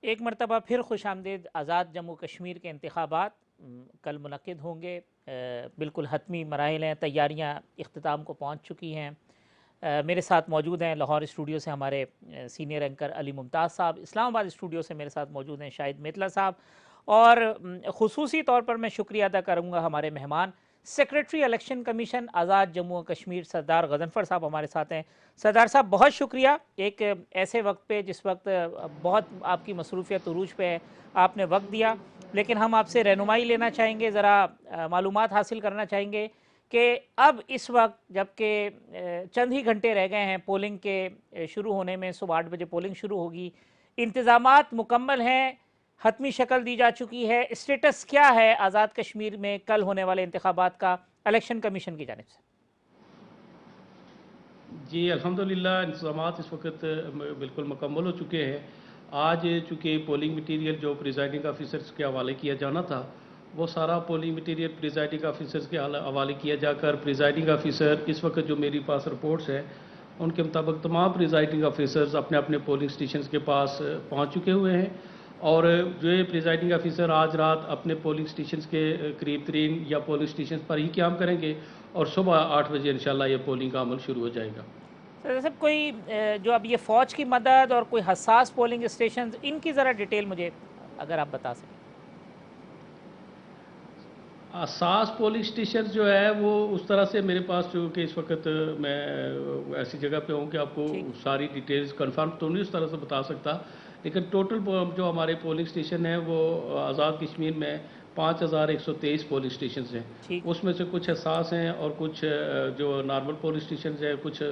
ایک مرتبہ پھر خوش آمدید۔ آزاد جموں کشمیر کے انتخابات کل منعقد ہوں گے۔ بالکل حتمی مراحل ہیں، تیاریاں اختتام کو پہنچ چکی ہیں۔ میرے ساتھ موجود ہیں لاہور اسٹوڈیو سے ہمارے سینئر اینکر علی ممتاز صاحب، اسلام آباد اسٹوڈیو سے میرے ساتھ موجود ہیں شاہد میتلا صاحب، اور خصوصی طور پر میں شکریہ ادا کروں گا ہمارے مہمان سیکریٹری الیکشن کمیشن آزاد جموں و کشمیر سردار غضنفر صاحب ہمارے ساتھ ہیں۔ سردار صاحب بہت شکریہ، ایک ایسے وقت پہ جس وقت بہت آپ کی مصروفیت عروج پہ ہے، آپ نے وقت دیا، لیکن ہم آپ سے رہنمائی لینا چاہیں گے، ذرا معلومات حاصل کرنا چاہیں گے کہ اب اس وقت جب کہ چند ہی گھنٹے رہ گئے ہیں پولنگ کے شروع ہونے میں، صبح 8 بجے پولنگ شروع ہوگی، انتظامات مکمل ہیں، حتمی شکل دی جا چکی ہے، اسٹیٹس کیا ہے آزاد کشمیر میں کل ہونے والے انتخابات کا الیکشن کمیشن کی جانب سے؟ جی الحمدللہ انتظامات اس وقت بالکل مکمل ہو چکے ہیں۔ آج چونکہ پولنگ مٹیریل جو پریزائڈنگ آفیسرز کے حوالے کیا جانا تھا، وہ سارا پولنگ مٹیریل پریزائڈنگ آفیسرز کے حوالے کیا جا کر پریزائڈنگ آفیسر اس وقت جو میری پاس رپورٹس ہیں ان کے مطابق تمام پریزائڈنگ آفیسرز اپنے اپنے پولنگ سٹیشنز کے پاس پہنچ چکے ہوئے ہیں، اور جو یہ پریزائڈنگ آفیسر آج رات اپنے پولنگ سٹیشنز کے قریب ترین یا پولنگ سٹیشنز پر ہی قیام کریں گے، اور صبح 8 بجے انشاءاللہ یہ پولنگ کا عمل شروع ہو جائے گا۔ سر صاحب کوئی جو اب یہ فوج کی مدد اور کوئی حساس پولنگ اسٹیشنز، ان کی ذرا ڈیٹیل مجھے اگر آپ بتا سکیں۔ اساس پولنگ سٹیشن جو ہے وہ اس طرح سے میرے پاس، جو کہ اس وقت میں ایسی جگہ پہ ہوں کہ آپ کو ٹھیک، ساری ڈیٹیلز کنفرم تو نہیں اس طرح سے بتا سکتا، لیکن ٹوٹل جو ہمارے پولنگ سٹیشن ہیں وہ آزاد کشمیر میں 5123 پولنگ سٹیشنز ہیں۔ ٹھیک، اس میں سے کچھ حساس ہیں اور کچھ جو نارمل پولنگ سٹیشنز ہیں، کچھ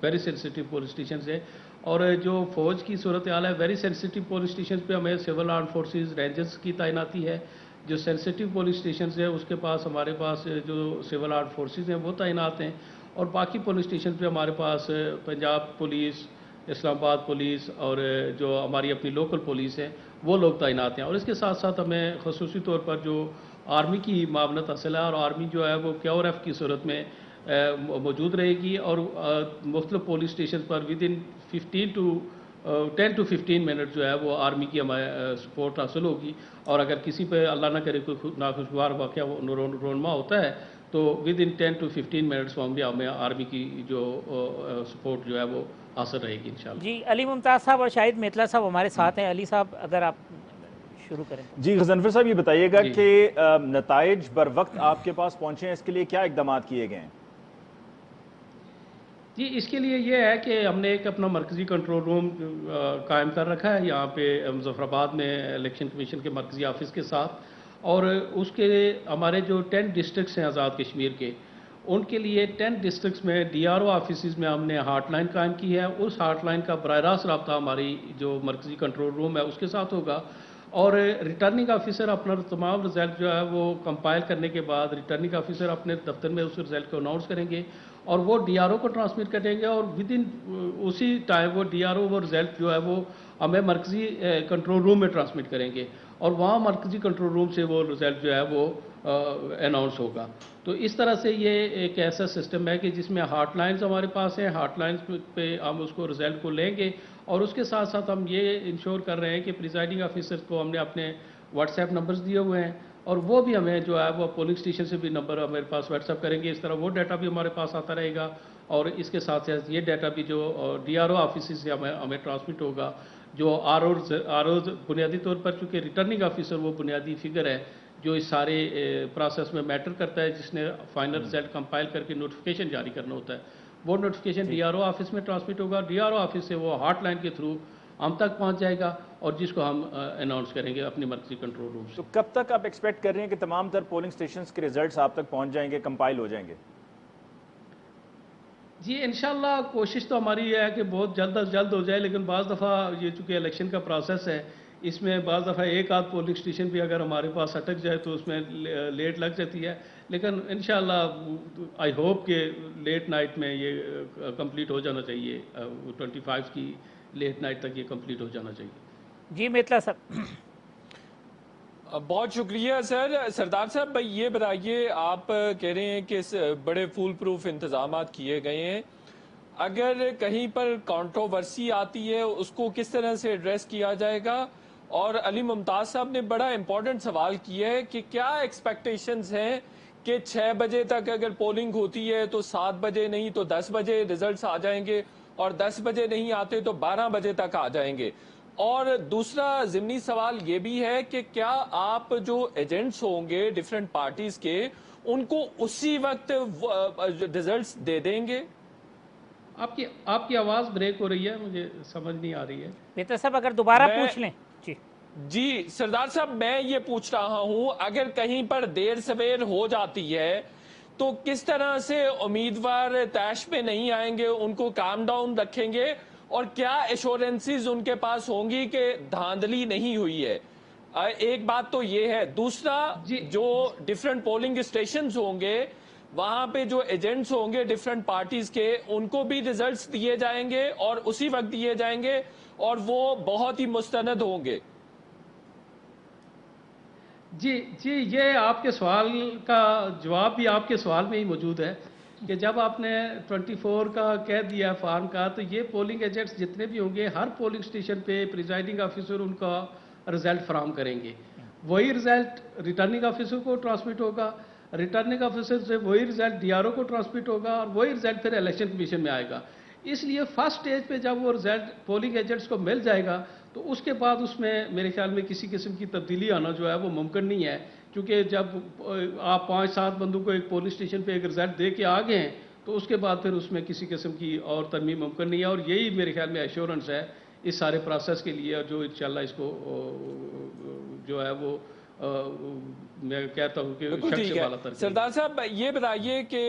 ویری سینسٹیو پولنگ سٹیشنز ہیں، اور جو فوج کی صورتحال ہے ویری سینسٹیو پولنگ سٹیشنز پہ ہمیں سول آرم فورسز رینجرز کی تعیناتی ہے۔ جو سینسٹیو پولنگ سٹیشنز ہیں اس کے پاس ہمارے پاس جو سول آرم فورسز ہیں وہ تعینات ہیں، اور باقی پولنگ سٹیشن پہ ہمارے پاس پنجاب پولیس، اسلام آباد پولیس اور جو ہماری اپنی لوکل پولیس ہے وہ لوگ تعینات ہیں، اور اس کے ساتھ ساتھ ہمیں خصوصی طور پر جو آرمی کی معاونت حاصل ہے، اور آرمی جو ہے وہ کیو آر ایف کی صورت میں موجود رہے گی، اور مختلف polling station per with in 10 to 15 minute جو ہے وہ آرمی کی ہمیں سپورٹ حاصل ہوگی، اور اگر کسی پہ اللہ نہ کرے کوئی ناخوشگوار واقعہ رونما ہوتا ہے تو ود ان 10 to 15 منٹس ہمیں آرمی کی جو سپورٹ جو ہے وہ حاصل رہے گی انشاءاللہ۔ جی علی ممتاز صاحب اور شاہد میتلا صاحب ہمارے ساتھ ہیں۔ علی صاحب اگر آپ شروع کریں تو۔ جی غضنفر صاحب، یہ بتائیے گا جی کہ نتائج بر وقت آپ کے پاس پہنچے ہیں، اس کے لیے کیا اقدامات کیے گئے ہیں؟ جی اس کے لیے یہ ہے کہ ہم نے ایک اپنا مرکزی کنٹرول روم قائم کر رکھا ہے یہاں پہ مظفر آباد میں الیکشن کمیشن کے مرکزی آفس کے ساتھ، اور اس کے ہمارے جو 10 ڈسٹرکٹس ہیں آزاد کشمیر کے، ان کے لیے 10 ڈسٹرکٹس میں ڈی آر او آفیسز میں ہم نے ہاٹ لائن قائم کی ہے۔ اس ہاٹ لائن کا براہ راست رابطہ ہماری جو مرکزی کنٹرول روم ہے اس کے ساتھ ہوگا، اور ریٹرننگ آفیسر اپنا تمام رزلٹ جو ہے وہ کمپائل کرنے کے بعد ریٹرننگ آفیسر اپنے دفتر میں اس رزلٹ کو اناؤنس کریں گے، اور وہ ڈی آر او کو ٹرانسمٹ کریں گے، اور ود ان اسی ٹائم وہ ڈی آر او وہ رزلٹ جو ہے وہ ہمیں مرکزی کنٹرول روم میں ٹرانسمٹ کریں گے، اور وہاں مرکزی کنٹرول روم سے وہ رزلٹ جو ہے وہ اناؤنس ہوگا۔ تو اس طرح سے یہ ایک ایسا سسٹم ہے کہ جس میں ہاٹ لائنز ہمارے پاس ہیں، ہاٹ لائنز پہ ہم اس کو رزلٹ کو لیں گے، اور اس کے ساتھ ساتھ ہم یہ انشور کر رہے ہیں کہ پریزائڈنگ آفیسر کو ہم نے اپنے واٹس ایپ نمبرز دیے ہوئے ہیں، اور وہ بھی ہمیں جو ہے وہ پولنگ سٹیشن سے بھی نمبر ہمارے پاس واٹس ایپ کریں گے، اس طرح وہ ڈیٹا بھی ہمارے پاس آتا رہے گا، اور اس کے ساتھ ساتھ یہ ڈیٹا بھی جو ڈی آر او آفیسز سے ہمیں ٹرانسمٹ ہوگا، جو آر او بنیادی طور پر، چونکہ ریٹرننگ آفیسر وہ بنیادی فگر ہے جو اس سارے پروسیس میں میٹر کرتا ہے، جس نے فائنل رزلٹ کمپائل کر کے نوٹیفیکیشن جاری کرنا ہوتا ہے، وہ notification D R O office میں ٹرانسمٹ ہوگا، ڈی آر او آفس سے وہ ہاٹ لائن کے تھرو ہم تک پہنچ جائے گا، اور جس کو ہم اناؤنس کریں گے اپنی مرکزی کنٹرول روم سے۔ تو کب تک آپ ایکسپیکٹ کر رہے ہیں کہ تمام تر پولنگ سٹیشنز کے ریزلٹس آپ تک پہنچ جائیں گے، کمپائل ہو جائیں گے؟ جی انشاءاللہ کوشش تو ہماری یہ ہے کہ بہت جلد از جلد ہو جائے، لیکن بعض دفعہ یہ چونکہ الیکشن کا پروسیس ہے، اس میں بعض دفعہ ایک آدھ پولنگ سٹیشن بھی اگر ہمارے پاس اٹک جائے تو اس میں لیٹ لگ جاتی ہے، لیکن انشاءاللہ آئی ہوپ کہ لیٹ نائٹ میں یہ کمپلیٹ ہو جانا چاہیے، 25 کی لیٹ نائٹ تک یہ کمپلیٹ ہو جانا چاہیے۔ جی میتلا صاحب۔ بہت شکریہ سر۔ سردار صاحب بھائی یہ بتائیے، آپ کہہ رہے ہیں کہ بڑے فول پروف انتظامات کیے گئے ہیں، اگر کہیں پر کانٹروورسی آتی ہے اس کو کس طرح سے ایڈریس کیا جائے گا، اور علی ممتاز صاحب نے بڑا امپورٹنٹ سوال کیا ہے کہ کیا ایکسپیکٹیشنز ہیں کہ 6 بجے تک اگر پولنگ ہوتی ہے تو 7 بجے نہیں تو 10 بجے ریزلٹس آ جائیں گے، اور 10 بجے نہیں آتے تو 12 بجے تک آ جائیں گے؟ اور دوسرا ضمنی سوال یہ بھی ہے کہ کیا آپ جو ایجنٹس ہوں گے ڈیفرنٹ پارٹیز کے، ان کو اسی وقت ریزلٹس دے دیں گے؟ آپ کی آواز بریک ہو رہی ہے، مجھے سمجھ نہیں آ رہی ہے۔ بہتر صاحب اگر دوبارہ میں پوچھ لیں جی۔ جی سردار صاحب، میں یہ پوچھ رہا ہوں اگر کہیں پر دیر سویر ہو جاتی ہے تو کس طرح سے امیدوار طیش پہ نہیں آئیں گے، ان کو کام ڈاؤن رکھیں گے، اور کیا ایشورنسز ان کے پاس ہوں گی کہ دھاندلی نہیں ہوئی ہے؟ ایک بات تو یہ ہے۔ دوسرا، جی جو ڈیفرنٹ پولنگ اسٹیشنز ہوں گے وہاں پہ جو ایجنٹس ہوں گے ڈیفرنٹ پارٹیز کے، ان کو بھی ریزلٹس دیے جائیں گے اور اسی وقت دیے جائیں گے، اور وہ بہت ہی مستند ہوں گے؟ جی جی، یہ آپ کے سوال کا جواب بھی آپ کے سوال میں ہی موجود ہے کہ جب آپ نے 24 کا کہہ دیا فارم کا، تو یہ پولنگ ایجنٹس جتنے بھی ہوں گے ہر پولنگ اسٹیشن پہ پریزائڈنگ آفیسر ان کا رزلٹ فراہم کریں گے۔ وہی رزلٹ ریٹرننگ آفیسر کو ٹرانسمٹ ہوگا، ریٹرننگ آفیسر سے وہی رزلٹ ڈی آر او کو ٹرانسمٹ ہوگا، اور وہی رزلٹ پھر الیکشن کمیشن میں آئے گا۔ اس لیے فرسٹ سٹیج پہ جب وہ رزلٹ پولنگ ایجنٹس کو مل جائے گا تو اس کے بعد اس میں میرے خیال میں کسی قسم کی تبدیلی آنا جو ہے وہ ممکن نہیں ہے، کیونکہ جب آپ 5-7 بندوں کو ایک پولنگ اسٹیشن پہ ایک رزلٹ دے کے آگئے ہیں تو اس کے بعد پھر اس میں کسی قسم کی اور ترمیم ممکن نہیں ہے، اور یہی میرے خیال میں ایشورنس ہے اس سارے پروسیس کے لیے، اور جو انشاءاللہ اس کو جو ہے وہ میں کہتا ہوں کہ بالکل شک ٹھیک سے ہے۔ بالا تر سردار صاحب یہ بتائیے کہ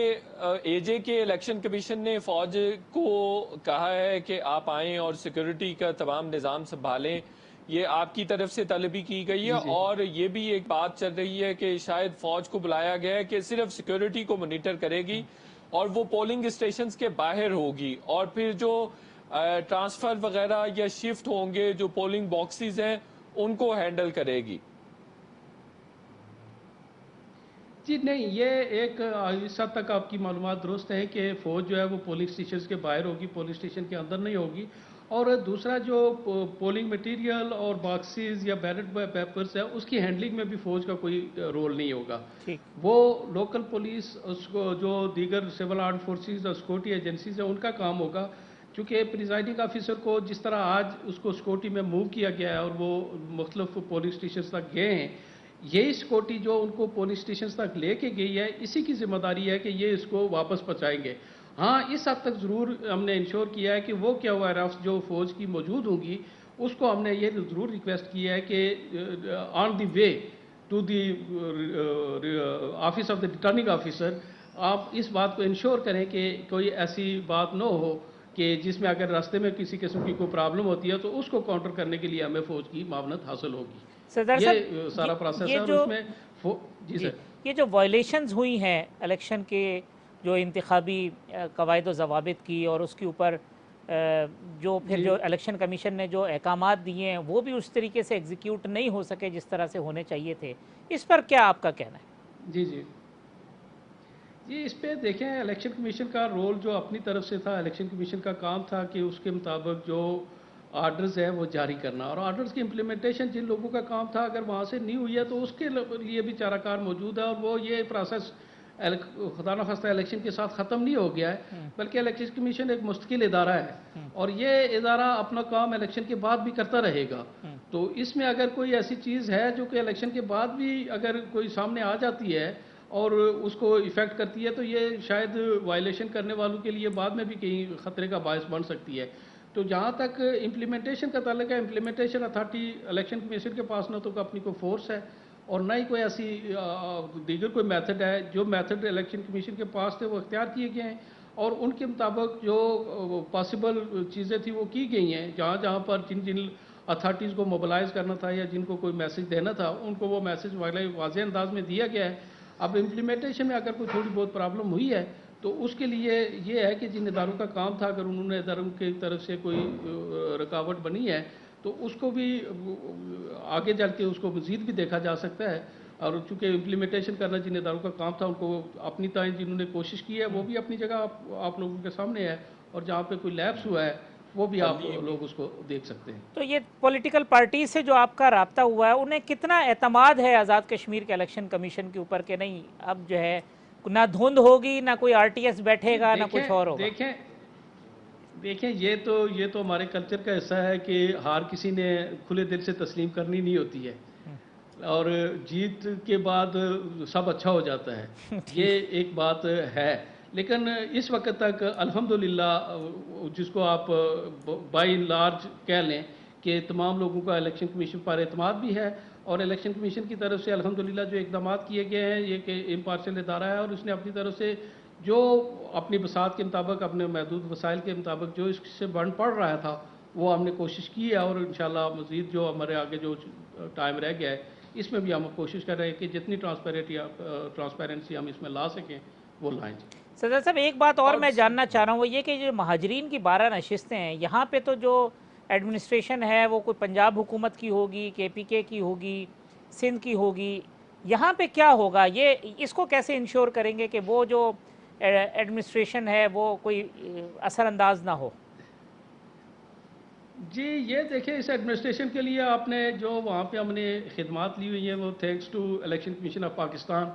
اے جے کے الیکشن کمیشن نے فوج کو کہا ہے کہ آپ آئیں اور سیکورٹی کا تمام نظام سنبھالیں، یہ آپ کی طرف سے طلبی کی گئی ہے، جی جی اور یہ بھی ایک بات چل رہی ہے کہ شاید فوج کو بلایا گیا ہے کہ صرف سیکورٹی کو مانیٹر کرے گی، اور وہ پولنگ اسٹیشنز کے باہر ہوگی، اور پھر جو ٹرانسفر وغیرہ یا شفٹ ہوں گے جو پولنگ باکسز ہیں ان کو ہینڈل کرے گی۔ جی نہیں، یہ ایک اس حد تک آپ کی معلومات درست ہیں کہ فوج جو ہے وہ پولنگ اسٹیشنز کے باہر ہوگی، پولنگ اسٹیشن کے اندر نہیں ہوگی، اور دوسرا جو پولنگ مٹیریل اور باکسز یا بیلٹ پیپرز ہے اس کی ہینڈلنگ میں بھی فوج کا کوئی رول نہیں ہوگا۔ ٹھیک۔ وہ لوکل پولیس، اس کو جو دیگر سول آرم فورسز اور سیکورٹی ایجنسیز ہیں ان کا کام ہوگا، چونکہ پریزائڈنگ آفیسر کو جس طرح آج اس کو سیکورٹی میں موو کیا گیا ہے اور وہ مختلف پولنگ اسٹیشنز تک گئے ہیں، یہی سیکورٹی جو ان کو پولنگ اسٹیشنز تک لے کے گئی ہے اسی کی ذمہ داری ہے کہ یہ اس کو واپس پہنچائیں گے۔ ہاں اس حد تک ضرور ہم نے انشور کیا ہے کہ وہ کیا ہوا رفس جو فوج کی موجود ہوں گی اس کو ہم نے یہ ضرور ریکویسٹ کیا ہے کہ on the way to the office of the returning officer آپ اس بات کو انشور کریں کہ کوئی ایسی بات نہ ہو کہ جس میں اگر راستے میں کسی قسم کی کوئی پرابلم ہوتی ہے تو اس کو کاؤنٹر کرنے کے لیے ہمیں فوج کی معاونت حاصل ہوگی۔ سردار یہ صاحب سارا پروسیس ہے، یہ اور جو اس میں جی سر یہ جو وائلیشنز ہوئی ہیں الیکشن کے، جو انتخابی قواعد و ضوابط کی، اور اس کے اوپر جو پھر جی جو الیکشن کمیشن نے جو احکامات دیے ہیں وہ بھی اس طریقے سے ایگزیکیوٹ نہیں ہو سکے جس طرح سے ہونے چاہیے تھے، اس پر کیا آپ کا کہنا ہے؟ جی جی جی اس پہ دیکھیں، الیکشن کمیشن کا رول جو اپنی طرف سے تھا، الیکشن کمیشن کا کام تھا کہ اس کے مطابق جو آرڈرز ہے وہ جاری کرنا، اور آرڈرز کی امپلیمنٹیشن جن لوگوں کا کام تھا اگر وہاں سے نہیں ہوئی ہے تو اس کے لیے بھی چارہ کار موجود ہے، اور وہ یہ پروسیس خدا نخواستہ الیکشن کے ساتھ ختم نہیں ہو گیا ہے، بلکہ الیکشن کمیشن ایک مستقل ادارہ ہے، اور یہ ادارہ اپنا کام الیکشن کے بعد بھی کرتا رہے گا۔ تو اس میں اگر کوئی ایسی چیز ہے جو کہ الیکشن کے بعد بھی اگر کوئی سامنے آ جاتی ہے اور اس کو ایفیکٹ کرتی ہے تو یہ شاید وائلیشن کرنے والوں کے لیے بعد میں بھی کہیں خطرے کا باعث بن سکتی ہے۔ تو جہاں تک امپلیمنٹیشن کا تعلق ہے، امپلیمنٹیشن اتھارٹی الیکشن کمیشن کے پاس نہ تو اپنی کوئی فورس ہے اور نہ ہی کوئی ایسی دیگر کوئی میتھڈ ہے، جو میتھڈ الیکشن کمیشن کے پاس تھے وہ اختیار کیے گئے ہیں، اور ان کے مطابق جو پاسبل چیزیں تھیں وہ کی گئی ہیں، جہاں جہاں پر جن اتھارٹیز کو موبلائز کرنا تھا یا جن کو کوئی میسج دینا تھا ان کو وہ میسج واضح انداز میں دیا گیا ہے۔ اب امپلیمنٹیشن میں اگر کوئی تھوڑی بہت پرابلم ہوئی ہے تو اس کے لیے یہ ہے کہ جن اداروں کا کام تھا اگر انہوں نے اداروں کی طرف سے کوئی رکاوٹ بنی ہے تو اس کو بھی آگے چل کے اس کو مزید بھی دیکھا جا سکتا ہے، اور چونکہ امپلیمنٹیشن کرنا جن اداروں کا کام تھا ان کو اپنی تائیں جنہوں نے کوشش کی ہے وہ بھی اپنی جگہ آپ لوگوں کے سامنے ہے، اور جہاں پہ کوئی لیپس ہوا ہے وہ بھی آپ لوگ اس کو دیکھ سکتے ہیں. تو یہ پولیٹیکل پارٹی سے جو آپ کا رابطہ ہوا ہے انہیں کتنا اعتماد ہے آزاد کشمیر کے الیکشن کمیشن کے اوپر کہ نہیں اب جو ہے نہ دھند ہوگی نہ کوئی آر ٹی ایس بیٹھے گا نہ کچھ اور ہوگا؟ دیکھیں یہ تو ہمارے کلچر کا حصہ ہے کہ ہار کسی نے کھلے دل سے تسلیم کرنی نہیں ہوتی ہے، اور جیت کے بعد سب اچھا ہو جاتا ہے، یہ ایک بات ہے. لیکن اس وقت تک الحمدللہ جس کو آپ بائی لارج کہہ لیں کہ تمام لوگوں کا الیکشن کمیشن پر اعتماد بھی ہے، اور الیکشن کمیشن کی طرف سے الحمدللہ جو اقدامات کیے گئے ہیں یہ کہ امپارشل ادارہ ہے، اور اس نے اپنی طرف سے جو اپنی بساط کے مطابق اپنے محدود وسائل کے مطابق جو اس سے بن پڑ رہا تھا وہ ہم نے کوشش کی ہے، اور انشاءاللہ مزید جو ہمارے آگے جو ٹائم رہ گیا ہے اس میں بھی ہم کوشش کر رہے ہیں کہ جتنی ٹرانسپیرنسی ہم اس میں لا سکیں وہ لائیں. صدر صاحب ایک بات اور میں جاننا چاہ رہا ہوں وہ یہ کہ جو مہاجرین کی 12 نشستیں ہیں یہاں پہ تو جو ایڈمنسٹریشن ہے وہ کوئی پنجاب حکومت کی ہوگی، کے پی کے کی ہوگی، سندھ کی ہوگی، یہاں پہ کیا ہوگا؟ یہ اس کو کیسے انشور کریں گے کہ وہ جو ایڈمنسٹریشن ہے وہ کوئی اثر انداز نہ ہو؟ جی یہ دیکھیں اس ایڈمنسٹریشن کے لیے آپ نے جو وہاں پہ ہم نے خدمات لی ہوئی ہیں وہ thanks to election commission of Pakistan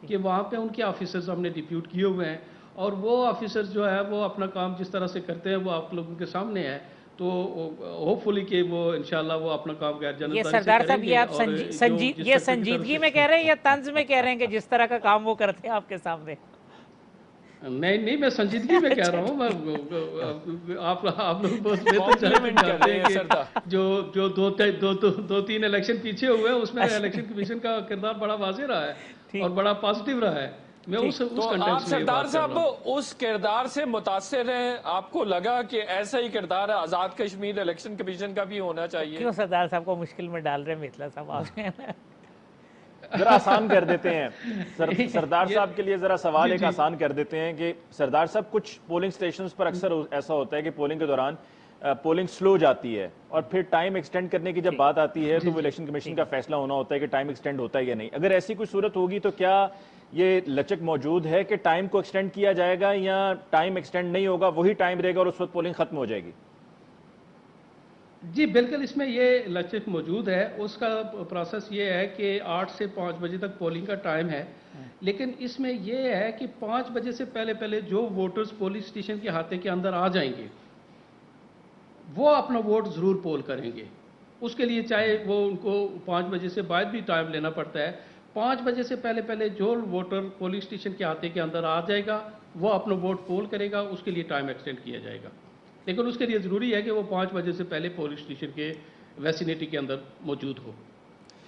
کہ وہاں پہ ان کے آفیسرز ہم نے ڈیپیوٹ کیے ہوئے ہیں، اور وہ آفیسرز جو ہے وہ اپنا کام جس طرح سے کرتے ہیں وہ آپ لوگوں کے سامنے ہے، تو ہوپ فلی کہ وہ انشاءاللہ وہ اپنا کام غیر یہ جانبداری سے سردار کریں صاحب گے. یہ آپ اور یہ جس سیکٹر کی سنجیدگی طرف میں سے کہہ رہے ہیں یا طنز میں کہہ رہے ہیں کہ جس طرح کا کام وہ کرتے ہیں آپ کے سامنے؟ نہیں میں سنجیدگی میں کہہ رہا ہوں. آپ لوگ بہت بہتر کمپلیمنٹ کر جانتے رہے ہیں ہیں کہ سردار. جو دو تین الیکشن پیچھے ہوئے ہیں اس میں الیکشن کمیشن کا کردار بڑا واضح رہا ہے اور بڑا پازیٹیو رہا ہے. میں اس تو آپ کنٹیکس میں یہ سردار بات کر رہا صاحب ہوں. اس کردار سے متاثر ہیں؟ آپ کو لگا کہ ایسا ہی کردار آزاد کشمیر الیکشن کمیشن کا بھی ہونا چاہیے؟ کیوں سردار صاحب کو مشکل میں ڈال رہے ہیں مثلا صاحب آپ؟ ذرا آسان کر دیتے ہیں سردار صاحب کے لیے، ذرا سوال ایک آسان کر دیتے ہیں کہ سردار صاحب کچھ پولنگ سٹیشنز پر اکثر ایسا ہوتا ہے کہ پولنگ کے دوران پولنگ سلو جاتی ہے، اور پھر ٹائم ایکسٹینڈ کرنے کی جب بات آتی ہے تو وہ الیکشن کمیشن کا فیصلہ ہونا ہوتا ہے کہ ٹائم ایکسٹینڈ ہوتا ہے یا نہیں. اگر ایسی کوئی صورت ہوگی تو کیا یہ لچک موجود ہے کہ ٹائم کو ایکسٹینڈ کیا جائے گا، یا ٹائم ایکسٹینڈ نہیں ہوگا وہی ٹائم رہے گا اور اس وقت پولنگ ختم ہو جائے گی؟ جی بالکل اس میں یہ لچک موجود ہے. اس کا پروسیس یہ ہے کہ 8 سے 5 بجے تک پولنگ کا ٹائم ہے، لیکن اس میں یہ ہے کہ 5 بجے سے پہلے جو ووٹرز پولنگ اسٹیشن کے احاطے کے اندر آ جائیں گے وہ اپنا ووٹ ضرور پول کریں گے. اس کے لیے چاہے وہ ان کو 5 بجے سے بعد بھی ٹائم لینا پڑتا ہے. 5 بجے سے پہلے جو ووٹر پولنگ اسٹیشن کے احاطے کے اندر آ جائے گا وہ اپنا ووٹ پول کرے گا، اس کے لیے ٹائم ایکسٹینڈ کیا جائے گا. لیکن اس کے لیے ضروری ہے کہ وہ 5 بجے سے پہلے پولنگ اسٹیشن کے ویسینٹی کے اندر موجود ہو.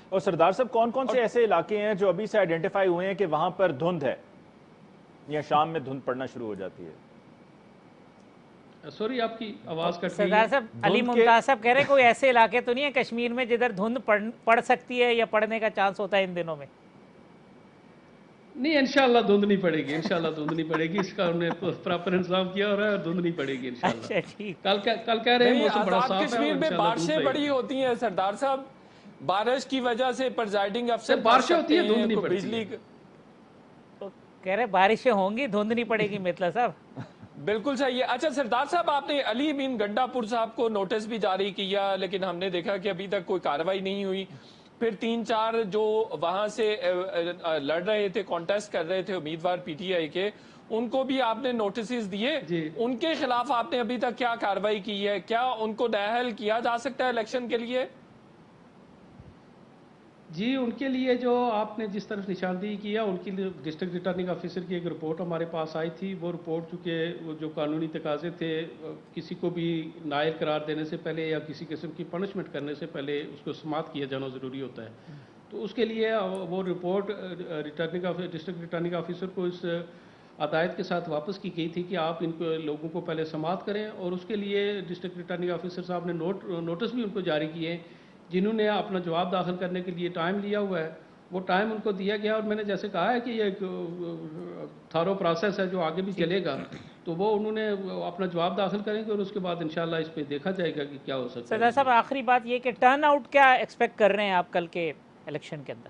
اور سردار صاحب کون کون سے ایسے علاقے ہیں جو ابھی سے آئیڈینٹیفائی ہوئے ہیں کہ وہاں پر دھند ہے یا شام میں دھند پڑنا شروع ہو جاتی ہے؟ سوری آپ کی آواز کٹ گئی. سردار صاحب علی ممتاز صاحب کہہ رہے ہیں کوئی ایسے علاقے تو نہیں ہیں کشمیر میں جدھر دھند پڑ سکتی ہے یا پڑنے کا چانس ہوتا ہے ان دنوں میں؟ نہیں انشاءاللہ دھند نہیں پڑے گی، انشاءاللہ دھند نہیں پڑے گی. اس کا ہم نے پراپر انتظام کیا ہو رہا ہے اور دھند نہیں پڑے گی انشاءاللہ. اچھا ٹھیک. کل کہہ رہے ہیں موسم بڑا آزاد صاف ہے کشمیر اور میں انشاءاللہ بارشیں دھند بڑی ہوتی ہیں سردار صاحب، بارش کی وجہ سے پرزائڈنگ افسر بارشیں ہوتی ہیں دھند نہیں پڑتی بجلی کہہ رہے بارشیں ہوں گی دھند نہیں پڑے گی مثلا صاحب. بالکل صحیح ہے. اچھا سردار صاحب آپ نے علی امین گنڈا پور صاحب کو نوٹس بھی جاری کیا لیکن ہم نے دیکھا کہ ابھی تک کوئی کارروائی نہیں ہوئی. پھر 3-4 جو وہاں سے لڑ رہے تھے، کانٹیسٹ کر رہے تھے امیدوار پی ٹی آئی کے، ان کو بھی آپ نے نوٹسز دیے. ان کے خلاف آپ نے ابھی تک کیا کارروائی کی ہے؟ کیا ان کو نااہل کیا جا سکتا ہے الیکشن کے لیے؟ جی ان کے لیے جو آپ نے جس طرف نشاندہی کیا ان کے لیے ڈسٹرکٹ ریٹرننگ آفیسر کی ایک رپورٹ ہمارے پاس آئی تھی. وہ رپورٹ چونکہ وہ جو قانونی تقاضے تھے کسی کو بھی نائل قرار دینے سے پہلے یا کسی قسم کی پنشمنٹ کرنے سے پہلے اس کو سماعت کیا جانا ضروری ہوتا ہے. تو اس کے لیے وہ رپورٹ ڈسٹرکٹ ریٹرننگ آفیسر کو اس ہدایت کے ساتھ واپس کی گئی تھی کہ آپ ان کو لوگوں کو پہلے سماعت کریں، اور اس کے لیے ڈسٹرکٹ ریٹرننگ آفیسر صاحب نے نوٹس بھی ان کو جاری کیے ہیں جنہوں نے اپنا جواب داخل کرنے کے لیے ٹائم لیا ہوا ہے. وہ ٹائم ان کو دیا گیا، اور میں نے جیسے کہا ہے کہ یہ ایک تھارو پروسیس ہے جو آگے بھی چلے گا. تو وہ انہوں نے اپنا جواب داخل کریں گے اور اس کے بعد انشاءاللہ اس پہ دیکھا جائے گا کہ کیا ہو سکتا ہے. سردار صاحب آخری بات یہ کہ ٹرن آؤٹ کیا ایکسپیکٹ کر رہے ہیں آپ کل کے الیکشن کے اندر؟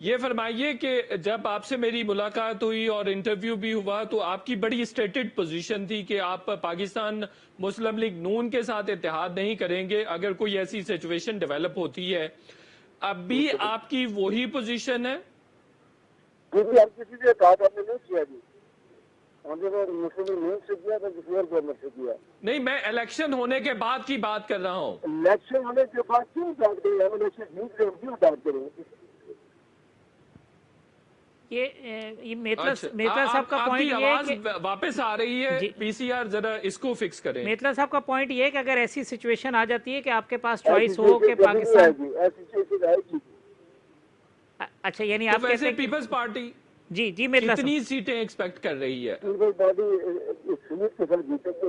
یہ فرمائیے کہ جب آپ سے میری ملاقات ہوئی اور انٹرویو بھی ہوا تو آپ کی بڑی اسٹیٹڈ پوزیشن تھی کہ آپ پاکستان مسلم لیگ نون کے ساتھ اتحاد نہیں کریں گے اگر کوئی ایسی سچویشن ڈیولپ ہوتی ہے. اب بھی آپ کی وہی پوزیشن ہے؟ کیونکہ ہم کسی سے اتحاد ہم نے نہیں کیا جی. ہم نے مسلم لیگ سے کیا تھا کسی اور گورنمنٹ سے کیا. نہیں، میں الیکشن ہونے کے بعد کی بات کر رہا ہوں. الیکشن ہونے کے بعد کیوں اتحاد کریں گے؟ ہم الیکشن جیت گئے ہم کیوں اتحاد کریں گے؟ یہ میتلا اچھا، صاحب کا آپ پوائنٹ کی یہ ہے آواز کہ واپس آ رہی ہے. پی سی آر ذرا اس کو فکس کریں. میتلا صاحب کا پوائنٹ یہ ہے کہ اگر ایسی سچویشن آ جاتی ہے کہ آپ کے پاس ایسی چوائس ہو کہ سچویشن کبھی نہیں آئے پاکستان، گی، ایسی سچویشن آئے گی. اچھا یعنی تو آپ کہتے ویسے ہیں کہ پیپلز پارٹی جی میتلا صاحب، کتنی سیٹیں ایکسپیکٹ کر رہی ہے؟ پیپل پارٹی سنیت کے ساتھ جیتے تو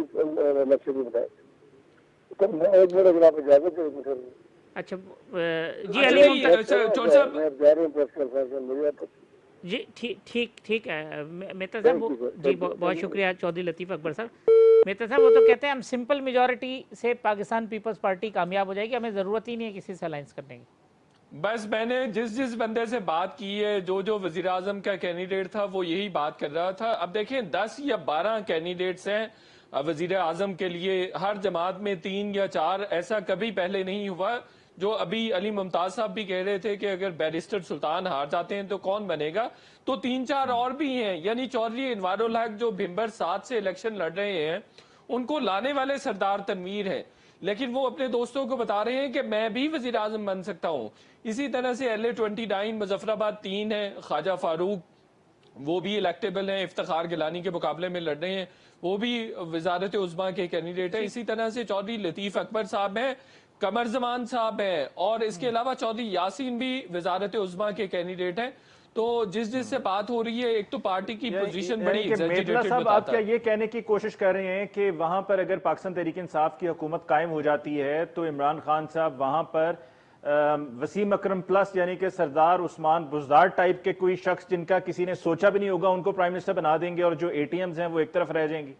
الیکشن نہیں بتائے. تب میں ایک منٹ اگر آپ اجازت دیں تو اچھا اچھا، چور صاحب میں جا رہا ہوں پریس کانفرنس میں. جی ٹھیک ہے میتلا صاحب. جی بہت شکریہ چودھری لطیف اکبر صاحب. میتلا صاحب وہ تو کہتے ہیں ہم سمپل میجورٹی سے پاکستان پیپلز پارٹی کامیاب ہو جائے گی، ہمیں ضرورت ہی نہیں ہے کسی سے الائنس کرنے کی. بس میں نے جس بندے سے بات کی ہے جو وزیر اعظم کا کینڈیڈیٹ تھا وہ یہی بات کر رہا تھا. اب دیکھیں 10 یا 12 کینڈیڈیٹس ہیں وزیر اعظم کے لیے، ہر جماعت میں 3 یا 4. ایسا کبھی پہلے نہیں ہوا. جو ابھی علی ممتاز صاحب بھی کہہ رہے تھے کہ اگر بیرسٹر سلطان ہار جاتے ہیں تو کون بنے گا، تو 3-4 اور بھی ہیں. یعنی چودھری انوار الحق جو بھمبر 7 سے الیکشن لڑ رہے ہیں ان کو لانے والے سردار تنویر ہیں، لیکن وہ اپنے دوستوں کو بتا رہے ہیں کہ میں بھی وزیر اعظم بن سکتا ہوں. اسی طرح سے LA-29 مظفر آباد 3 ہے، خواجہ فاروق وہ بھی الیکٹیبل ہیں، افتخار گیلانی کے مقابلے میں لڑ رہے ہیں، وہ بھی وزارت عظمیٰ کے کینڈیڈیٹ ہیں. اسی طرح سے چودھری لطیف اکبر صاحب ہیں، قمر زمان صاحب ہیں، اور اس کے علاوہ چودھری یاسین بھی وزارت عظمیٰ کے کینڈیڈیٹ ہیں. تو جس سے بات ہو رہی ہے ایک تو پارٹی کی پوزیشن بڑی میتلا ایگزیجریٹڈ صاحب آپ بتاتا کیا ہے. یہ کہنے کی کوشش کر رہے ہیں کہ وہاں پر اگر پاکستان تحریک انصاف کی حکومت قائم ہو جاتی ہے تو عمران خان صاحب وہاں پر وسیم اکرم پلس یعنی کہ سردار عثمان بزدار ٹائپ کے کوئی شخص جن کا کسی نے سوچا بھی نہیں ہوگا ان کو پرائم منسٹر بنا دیں گے اور جو ATMs ہیں وہ ایک طرف رہ جائیں گی؟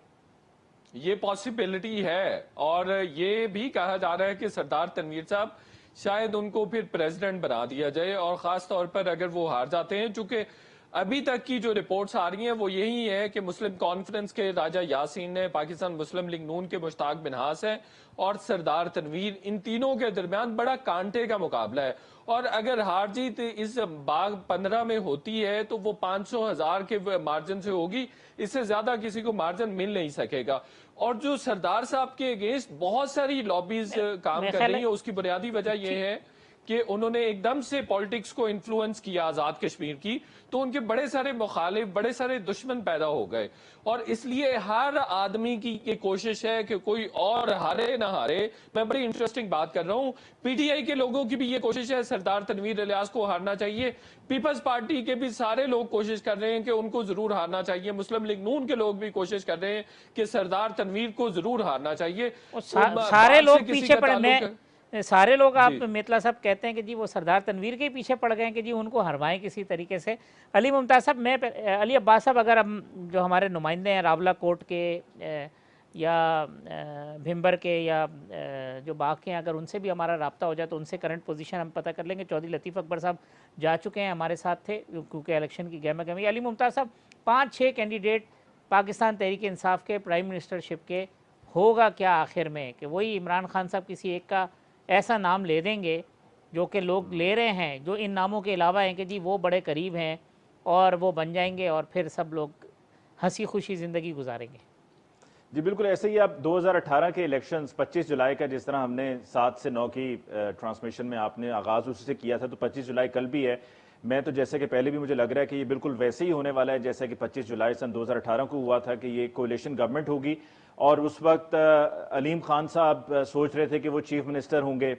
یہ پاسبلٹی ہے، اور یہ بھی کہا جا رہا ہے کہ سردار تنویر صاحب شاید ان کو پھر پریزیڈنٹ بنا دیا جائے، اور خاص طور پر اگر وہ ہار جاتے ہیں. چونکہ ابھی تک کی جو رپورٹس آ رہی ہیں وہ یہی ہے کہ مسلم کانفرنس کے راجہ یاسین نے، پاکستان مسلم لیگ نون کے مشتاق منہاس ہیں، اور سردار تنویر، ان تینوں کے درمیان بڑا کانٹے کا مقابلہ ہے. اور اگر ہار جیت اس باغ 15 میں ہوتی ہے تو وہ 500,000 کے مارجن سے ہوگی، اس سے زیادہ کسی کو مارجن مل نہیں سکے گا. اور جو سردار صاحب کے اگینسٹ بہت ساری لابیز کام کر رہی ہیں، اس کی بنیادی وجہ یہ ہے کہ انہوں نے ایک دم سے پالیٹکس کو انفلوئنس کیا آزاد کشمیر کی، تو ان کے بڑے سارے مخالف، بڑے سارے دشمن پیدا ہو گئے. اور اس لیے ہر آدمی کی یہ کوشش ہے کہ کوئی اور ہارے نہ ہارے. میں بڑی انٹرسٹنگ بات کر رہا ہوں، PTI کے لوگوں کی بھی یہ کوشش ہے سردار تنویر الیاس کو ہارنا چاہیے. پیپلز پارٹی کے بھی سارے لوگ کوشش کر رہے ہیں کہ ان کو ضرور ہارنا چاہیے. مسلم لیگ نون کے لوگ بھی کوشش کر رہے ہیں کہ سردار تنویر کو ضرور ہارنا چاہیے. سارے لوگ پیچھے پڑے. میں سارے لوگ آپ جی. میتلا صاحب کہتے ہیں کہ جی وہ سردار تنویر کے پیچھے پڑ گئے ہیں کہ جی ان کو ہروائیں کسی طریقے سے. علی ممتاز صاحب، میں علی عباس صاحب، اگر ہم جو ہمارے نمائندے ہیں راولہ کوٹ کے یا بھمبر کے یا جو باغ کے ہیں، اگر ان سے بھی ہمارا رابطہ ہو جائے تو ان سے کرنٹ پوزیشن ہم پتہ کر لیں گے. چودھری لطیف اکبر صاحب جا چکے ہیں، ہمارے ساتھ تھے کیونکہ الیکشن کی گہما گہمی. علی ممتاز صاحب، 5-6 کینڈیڈیٹ پاکستان تحریک انصاف کے پرائم منسٹرشپ کے، ہوگا کیا آخر میں کہ وہی عمران خان صاحب کسی ایک کا ایسا نام لے دیں گے جو کہ لوگ لے رہے ہیں، جو ان ناموں کے علاوہ ہیں کہ جی وہ بڑے قریب ہیں اور وہ بن جائیں گے اور پھر سب لوگ ہنسی خوشی زندگی گزاریں گے؟ جی بالکل ایسے ہی. آپ 2018 کے الیکشنز 25 جولائی کا جس طرح ہم نے 7 سے 9 کی ٹرانسمیشن میں آپ نے آغاز اسی سے کیا تھا، تو 25 جولائی کل بھی ہے. میں تو جیسے کہ پہلے بھی مجھے لگ رہا ہے کہ یہ بالکل ویسے ہی ہونے والا ہے جیسا کہ 25 جولائی سن 2018 کو ہوا تھا کہ یہ کولیشن گورنمنٹ ہوگی، اور اس وقت علیم خان صاحب سوچ رہے تھے کہ وہ چیف منسٹر ہوں گے.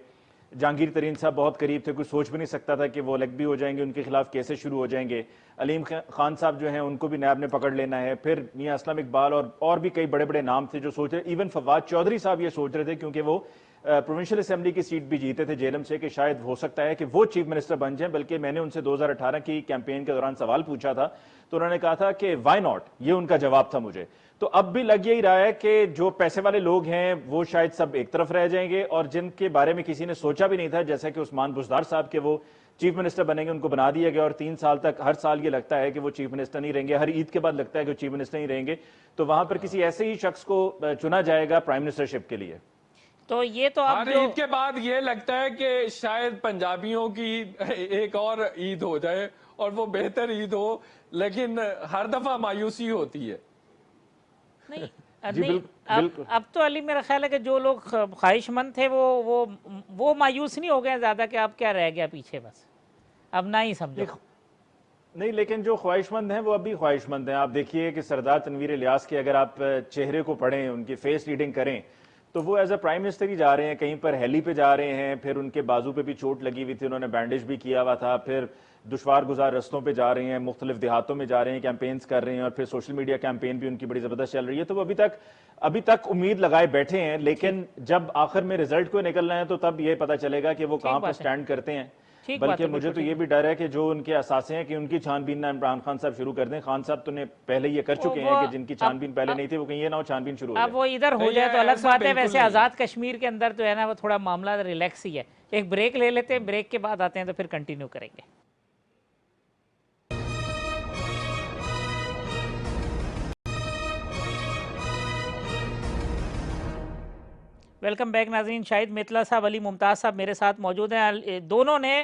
جہانگیر ترین صاحب بہت قریب تھے، کوئی سوچ بھی نہیں سکتا تھا کہ وہ الیکٹ بھی ہو جائیں گے، ان کے خلاف کیسے شروع ہو جائیں گے. علیم خان صاحب جو ہیں ان کو بھی نیب نے پکڑ لینا ہے. پھر میاں اسلم اقبال اور بھی کئی بڑے بڑے نام تھے جو سوچ رہے. ایون فواد چودھری صاحب یہ سوچ رہے تھے کیونکہ وہ پروونشل اسمبلی کی سیٹ بھی جیتے تھے جیلم سے، کہ شاید ہو سکتا ہے کہ وہ چیف منسٹر بن جائیں. بلکہ میں نے ان سے 2018 کی کیمپین کے دوران سوال پوچھا تھا تو انہوں نے کہا تھا کہ وائی ناٹ، یہ ان کا جواب تھا مجھے. تو اب بھی لگ یہی رہا ہے کہ جو پیسے والے لوگ ہیں وہ شاید سب ایک طرف رہ جائیں گے، اور جن کے بارے میں کسی نے سوچا بھی نہیں تھا جیسا کہ عثمان بزدار صاحب کے وہ چیف منسٹر بنیں گے ان کو بنا دیا گیا، اور 3 سال تک ہر سال یہ لگتا ہے کہ وہ چیف منسٹر نہیں رہیں گے، ہر عید کے بعد لگتا ہے کہ وہ چیف منسٹر نہیں رہیں گے، تو وہاں پر کسی ایسے ہی شخص کو چنا جائے گا پرائم منسٹرشپ کے لیے۔ تو یہ تو اب ہر جو عید کے بعد یہ لگتا ہے کہ شاید پنجابیوں کی ایک اور عید ہو جائے اور وہ بہتر عید ہو، لیکن ہر دفعہ مایوسی ہوتی ہے۔ نہیں جی نہیں بالکل اب تو علی میرا خیال ہے کہ جو لوگ خواہش مند تھے وہ مایوس نہیں ہو گئے زیادہ کہ اب کیا رہ گیا پیچھے، بس اب نہ ہی سمجھو۔ نہیں، لیکن جو خواہش مند ہیں وہ اب بھی خواہش مند ہیں۔ آپ دیکھیے کہ سردار تنویر الیاس کے اگر آپ چہرے کو پڑھیں، ان کی فیس ریڈنگ کریں، تو وہ ایز اے پرائم منسٹر ہی جا رہے ہیں، کہیں پر ہیلی پہ جا رہے ہیں، پھر ان کے بازو پہ بھی چوٹ لگی ہوئی تھی، انہوں نے بینڈیج بھی کیا ہوا تھا، پھر دشوار گزار رستوں پہ جا رہے ہیں، مختلف دیہاتوں میں جا رہے ہیں، کیمپینز کر رہے ہیں، اور پھر سوشل میڈیا کیمپین بھی ان کی بڑی زبردست چل رہی ہے۔ تو وہ ابھی تک امید لگائے بیٹھے ہیں، لیکن جب آخر میں رزلٹ کو نکلنا ہے تو تب یہ پتہ چلے گا کہ وہ کہاں پر سٹینڈ کرتے ہیں۔ بلکہ مجھے تو یہ بھی ڈر ہے کہ جو ان کے اثاثے ہیں کہ ان کی چھان بین نہ عمران خان صاحب شروع کر دیں۔ خان صاحب تو نے پہلے یہ کر چکے ہیں کہ جن کی چھان بین پہلے نہیں تھی وہ کہیں یہ نہ ہو چھان بین شروع ہو اب جائے۔ وہ ادھر ہو جائے تو الگ بات ہے، ویسے آزاد کشمیر کے اندر تو ہے نا وہ تھوڑا معاملہ ریلیکس ہی ہے۔ ایک بریک لے لیتے ہیں، بریک کے بعد آتے ہیں تو پھر کنٹینیو کریں گے۔ ویلکم بیک ناظرین، شاہد میتلا صاحب، علی ممتاز صاحب میرے ساتھ موجود ہیں۔ دونوں نے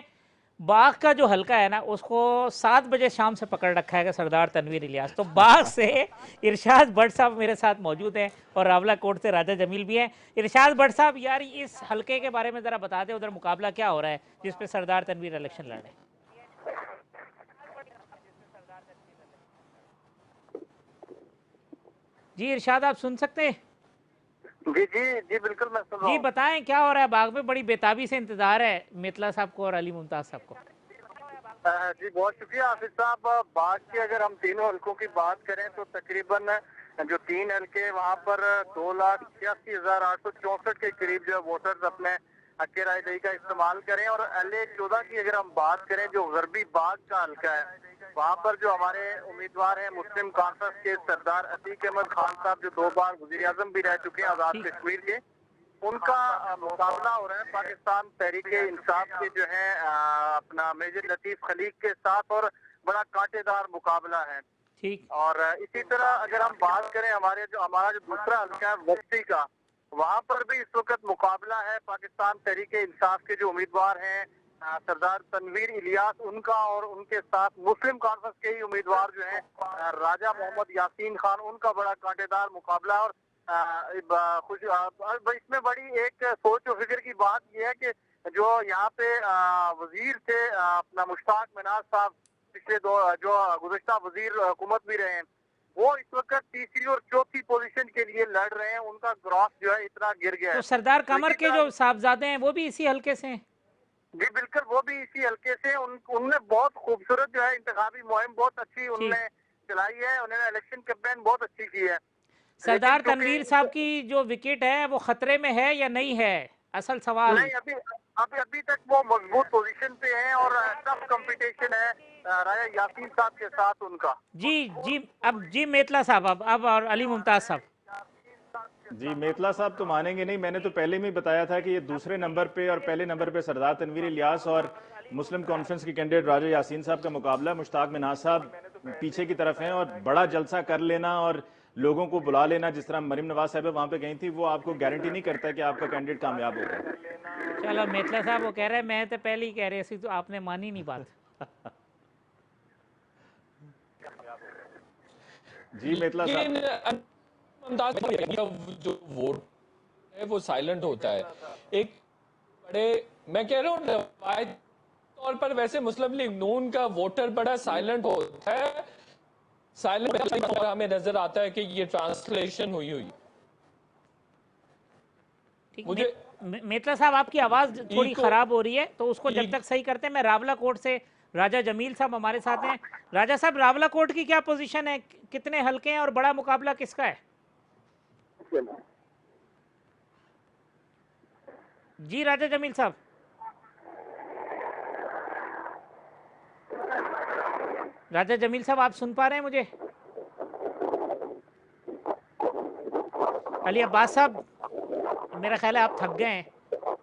باغ کا جو حلقہ ہے نا اس کو 7 بجے شام سے پکڑ رکھا ہے کہ سردار تنویر الیاس، تو باغ سے ارشاد بٹ صاحب میرے ساتھ موجود ہیں اور راولہ کوٹ سے راجہ جمیل بھی ہیں۔ ارشاد بٹ صاحب، یار اس حلقے کے بارے میں ذرا بتا دیں، ادھر مقابلہ کیا ہو رہا ہے جس پہ سردار تنویر الیکشن لڑ رہے ہیں؟ جی ارشاد، آپ سن سکتے ہیں؟ جی بالکل میں سن رہا جی ہوں۔ بتائیں کیا ہو رہا ہے باغ میں؟ بڑی بےتابی سے انتظار ہے میتلا صاحب کو اور علی ممتاز صاحب کو۔ جی بہت شکریہ حافظ صاحب۔ بات کی اگر ہم تینوں حلقوں کی بات کریں تو تقریباً جو 3 حلقے وہاں پر 2,86,864 کے قریب جو ووٹرز اپنے حق رائے دہی کا استعمال کریں، اور LA-14 کی اگر ہم بات کریں جو غربی باغ کا حلقہ ہے، وہاں پر جو ہمارے امیدوار ہیں مسلم کانفرنس کے سردار عتیق احمد خان صاحب، جو 2 بار وزیر اعظم بھی رہ چکے ہیں آزاد کشمیر کے، ان کا مقابلہ ہو رہا ہے پاکستان تحریک انصاف کے جو ہے اپنا میجر لطیف خلیق کے ساتھ، اور بڑا کانٹے دار مقابلہ ہے۔ ٹھیک، اور اسی طرح اگر ہم بات کریں ہمارا جو دوسرا حلقہ ہے وسطی کا، وہاں پر بھی اس وقت مقابلہ ہے پاکستان تحریک انصاف کے جو امیدوار ہیں سردار تنویر الیاس ان کا، اور ان کے ساتھ مسلم کانفرنس کے ہی امیدوار جو ہیں راجہ محمد یاسین خان، ان کا بڑا کانٹے دار مقابلہ ہے۔ اور اس میں بڑی ایک سوچ و فکر کی بات یہ ہے کہ جو یہاں پہ وزیر تھے اپنا مشتاق مناز صاحب، پچھلے جو گزشتہ وزیر حکومت بھی رہے ہیں، وہ اس وقت تیسری اور چوتھی پوزیشن کے لیے لڑ رہے ہیں۔ ان کا گراف جو ہے اتنا گر گیا ہے۔ تو سردار قمر کے جو صاحبزادے ہیں وہ بھی اسی حلقے سے ہیں؟ جی بالکل، وہ بھی اسی حلقے سے۔ ان نے بہت خوبصورت جو ہے انتخابی مہم بہت اچھی ان نے چلائی ہے، انہوں نے الیکشن کیمپین بہت اچھی کی ہے۔ سردار تنویر صاحب کی جو وکٹ ہے وہ خطرے میں ہے یا نہیں ہے؟ اصل سوال نہیں، ابھی تک وہ مضبوط پوزیشن پہ ہیں، اور ٹف کمپٹیشن ہے راجہ یاسین صاحب کے ساتھ ان کا۔ جی میتلا صاحب اب اور علی ممتاز صاحب۔ جی میتلا صاحب تو مانیں گے نہیں، میں نے تو پہلے میں بتایا تھا کہ یہ دوسرے نمبر پہ اور پہلے نمبر پہ سردار تنویر الیاس اور مسلم کانفرنس کے کینڈیڈیٹ راجہ یاسین صاحب کا مقابلہ۔ مشتاق مناز صاحب پیچھے کی طرف ہیں، اور بڑا جلسہ کر لینا اور لوگوں کو بلا لینا، جس طرح مریم نواز صاحب وہاں پہ گئی تھی، وہ آپ کو گارنٹی نہیں کرتا کہ آپ کا کینڈیڈیٹ کامیاب ہوگا۔ چلو میتلا صاحب وہ کہہ رہے ہیں، میں تو پہلے ہی کہہ رہے سی، تو آپ نے مانی نہیں بات۔ جی میتلا صاحب، جو ووٹ ہے وہ سائلنٹ ہوتا ہے۔ ایک بڑے میں کہہ رہا ہوں روایت طور پر ویسے مسلم لیگ نون کا ووٹر بڑا سائلنٹ ہوتا ہے، سائلنٹ ہمیں نظر آتا ہے کہ یہ ٹرانسلیشن ہوئی۔ مجھے میتلا صاحب آپ کی آواز تھوڑی خراب ہو رہی ہے، تو اس کو جب تک صحیح کرتے ہیں، میں راولہ کوٹ سے راجہ جمیل صاحب ہمارے ساتھ ہیں۔ راجہ صاحب، راولہ کوٹ کی کیا پوزیشن ہے؟ کتنے حلقے ہیں اور بڑا مقابلہ کس کا ہے؟ جی راجہ جمیل صاحب، راجہ جمیل صاحب آپ سن پا رہے ہیں مجھے؟ علی عباس صاحب میرا خیال ہے آپ تھک گئے ہیں۔